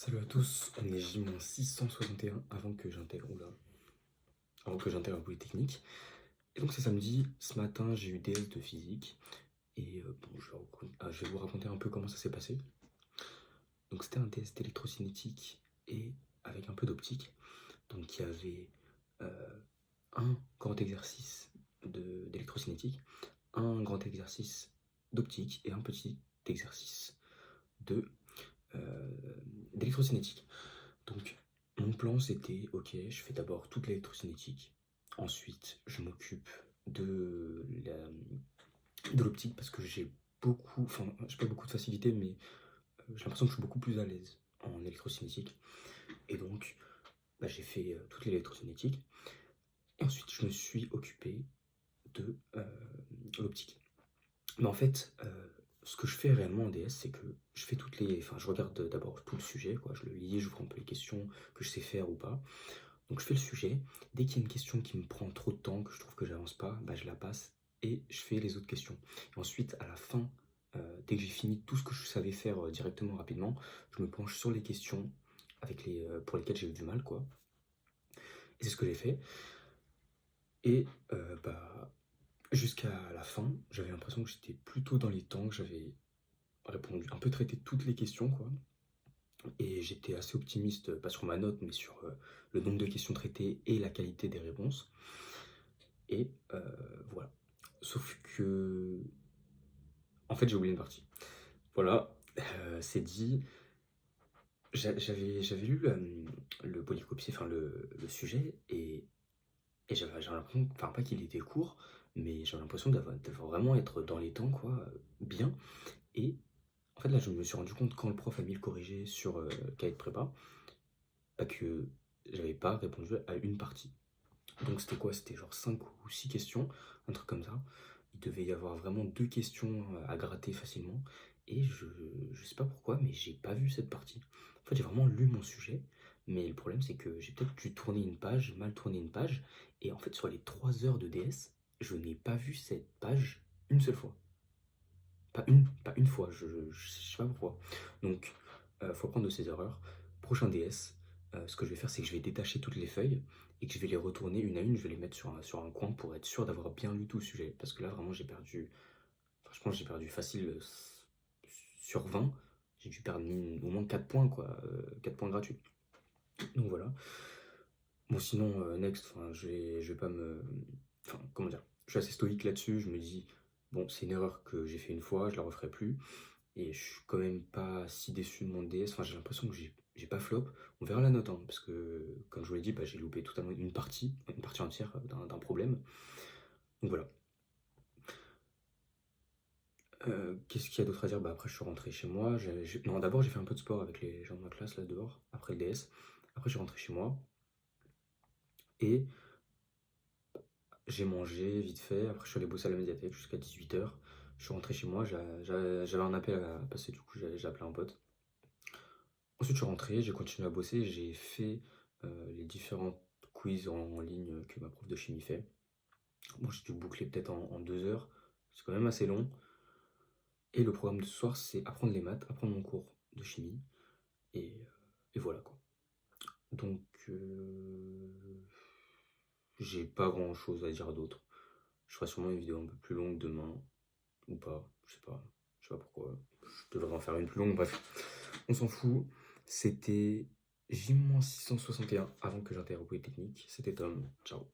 Salut à tous, on est J-661 avant que j'intègre la Polytechnique. Et donc c'est samedi, ce matin j'ai eu DS de physique. Et bon, je vais vous raconter un peu comment ça s'est passé. Donc c'était un test d'électrocinétique et avec un peu d'optique. Donc il y avait un grand exercice d'électrocinétique, un grand exercice d'optique et un petit exercice de d'électrocinétique. Donc, mon plan c'était, ok, je fais d'abord toute l'électrocinétique, ensuite je m'occupe de l'optique parce que j'ai pas beaucoup de facilité, mais j'ai l'impression que je suis beaucoup plus à l'aise en électrocinétique. Et donc, j'ai fait toute l'électrocinétique, et ensuite je me suis occupé de l'optique. Mais en fait, ce que je fais réellement en DS, c'est que je fais je regarde d'abord tout le sujet, quoi. Je le lis, je vois un peu les questions que je sais faire ou pas. Donc je fais le sujet. Dès qu'il y a une question qui me prend trop de temps, que je trouve que j'avance pas, je la passe et je fais les autres questions. Et ensuite, à la fin, dès que j'ai fini tout ce que je savais faire directement, rapidement, je me penche sur les questions pour lesquelles j'ai eu du mal, quoi. Et c'est ce que j'ai fait. Et jusqu'à la fin, j'avais l'impression que j'étais plutôt dans les temps, que j'avais répondu, un peu traité toutes les questions, quoi. Et j'étais assez optimiste, pas sur ma note, mais sur le nombre de questions traitées et la qualité des réponses. Et voilà. Sauf que, en fait, j'ai oublié une partie. Voilà, c'est dit. J'avais lu le polycopier, enfin le sujet, et j'avais l'impression, enfin pas qu'il était court, mais j'avais l'impression de vraiment être dans les temps, quoi, bien. Et en fait, là, je me suis rendu compte quand le prof a mis le corrigé sur cahier de prépa, que j'avais pas répondu à une partie. Donc c'était quoi? C'était genre 5 ou 6 questions, un truc comme ça. Il devait y avoir vraiment 2 questions à gratter facilement. Et je sais pas pourquoi, mais j'ai pas vu cette partie. En fait, j'ai vraiment lu mon sujet, mais le problème c'est que j'ai peut-être dû tourner une page, mal tourner une page. Et en fait, sur les 3 heures de DS, je n'ai pas vu cette page une seule fois. Pas une fois, je sais pas pourquoi. Donc, faut apprendre de ses erreurs. Prochain DS, ce que je vais faire, c'est que je vais détacher toutes les feuilles et que je vais les retourner une à une, je vais les mettre sur un coin pour être sûr d'avoir bien lu tout le sujet. Parce que là, vraiment, je pense que j'ai perdu facile sur 20. J'ai dû perdre au moins 4 points, quoi. 4 points gratuits. Donc voilà. Bon, sinon, next, je vais pas me. Enfin, comment dire? Je suis assez stoïque là-dessus. Je me dis, bon, c'est une erreur que j'ai fait une fois, je la referai plus. Et je suis quand même pas si déçu de mon DS. Enfin, j'ai l'impression que j'ai pas flop. On verra la note, hein, parce que, comme je vous l'ai dit, j'ai loupé totalement une partie entière d'un problème. Donc voilà. Qu'est-ce qu'il y a d'autre à dire? Après, je suis rentré chez moi. Non, d'abord, j'ai fait un peu de sport avec les gens de ma classe, là, dehors, après le DS. Après, je suis rentré chez moi. Et j'ai mangé vite fait. Après, je suis allé bosser à la médiathèque jusqu'à 18h. Je suis rentré chez moi. J'avais un appel à passer, du coup, j'ai appelé un pote. Ensuite, je suis rentré, j'ai continué à bosser, j'ai fait les différents quiz en ligne que ma prof de chimie fait. Bon, j'ai dû boucler peut-être en 2 heures, c'est quand même assez long. Et le programme de ce soir, c'est apprendre les maths, apprendre mon cours de chimie, et, et voilà quoi. Donc, j'ai pas grand-chose à dire d'autre. Je ferai sûrement une vidéo un peu plus longue demain, ou pas, je sais pas pourquoi. Je devrais en faire une plus longue, bref. On s'en fout. C'était J-661 avant que j'intègre Polytechnique. C'était Tom. Ciao.